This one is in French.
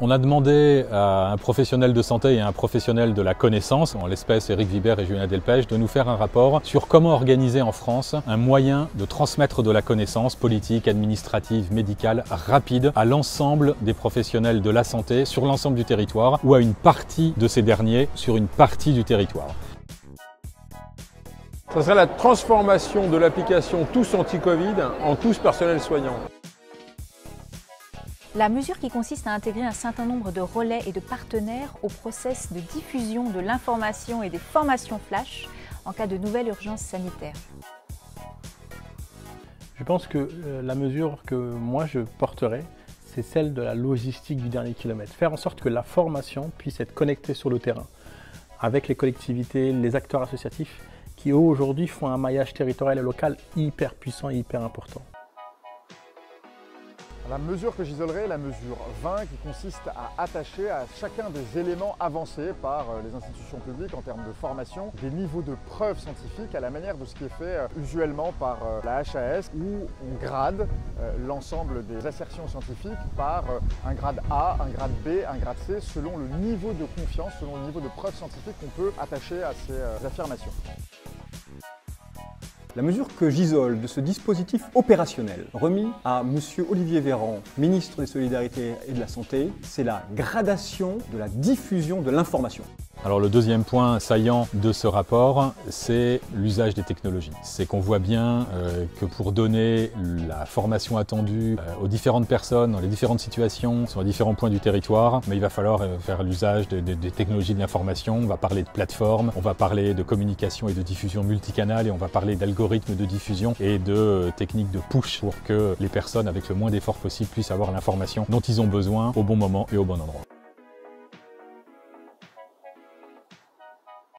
On a demandé à un professionnel de santé et à un professionnel de la connaissance, en l'espèce Éric Vibert et Julien Delpech, de nous faire un rapport sur comment organiser en France un moyen de transmettre de la connaissance politique, administrative, médicale, rapide à l'ensemble des professionnels de la santé sur l'ensemble du territoire ou à une partie de ces derniers sur une partie du territoire. Ce serait la transformation de l'application Tous Anti-Covid en Tous Personnels Soignants. La mesure qui consiste à intégrer un certain nombre de relais et de partenaires au process de diffusion de l'information et des formations flash en cas de nouvelle urgence sanitaire. Je pense que la mesure que moi je porterai, c'est celle de la logistique du dernier kilomètre. Faire en sorte que la formation puisse être connectée sur le terrain avec les collectivités, les acteurs associatifs qui aujourd'hui font un maillage territorial et local hyper puissant et hyper important. La mesure que j'isolerai est la mesure 20 qui consiste à attacher à chacun des éléments avancés par les institutions publiques en termes de formation des niveaux de preuves scientifiques à la manière de ce qui est fait usuellement par la HAS où on grade l'ensemble des assertions scientifiques par un grade A, un grade B, un grade C selon le niveau de confiance, selon le niveau de preuves scientifiques qu'on peut attacher à ces affirmations. La mesure que j'isole de ce dispositif opérationnel remis à M. Olivier Véran, ministre des Solidarités et de la Santé, c'est la gradation de la diffusion de l'information. Alors le deuxième point saillant de ce rapport, c'est l'usage des technologies. C'est qu'on voit bien que pour donner la formation attendue aux différentes personnes, dans les différentes situations, sur les différents points du territoire, mais il va falloir faire l'usage des technologies de l'information. On va parler de plateformes, on va parler de communication et de diffusion multicanale et on va parler d'algorithmes de diffusion et de techniques de push pour que les personnes avec le moins d'efforts possible puissent avoir l'information dont ils ont besoin au bon moment et au bon endroit.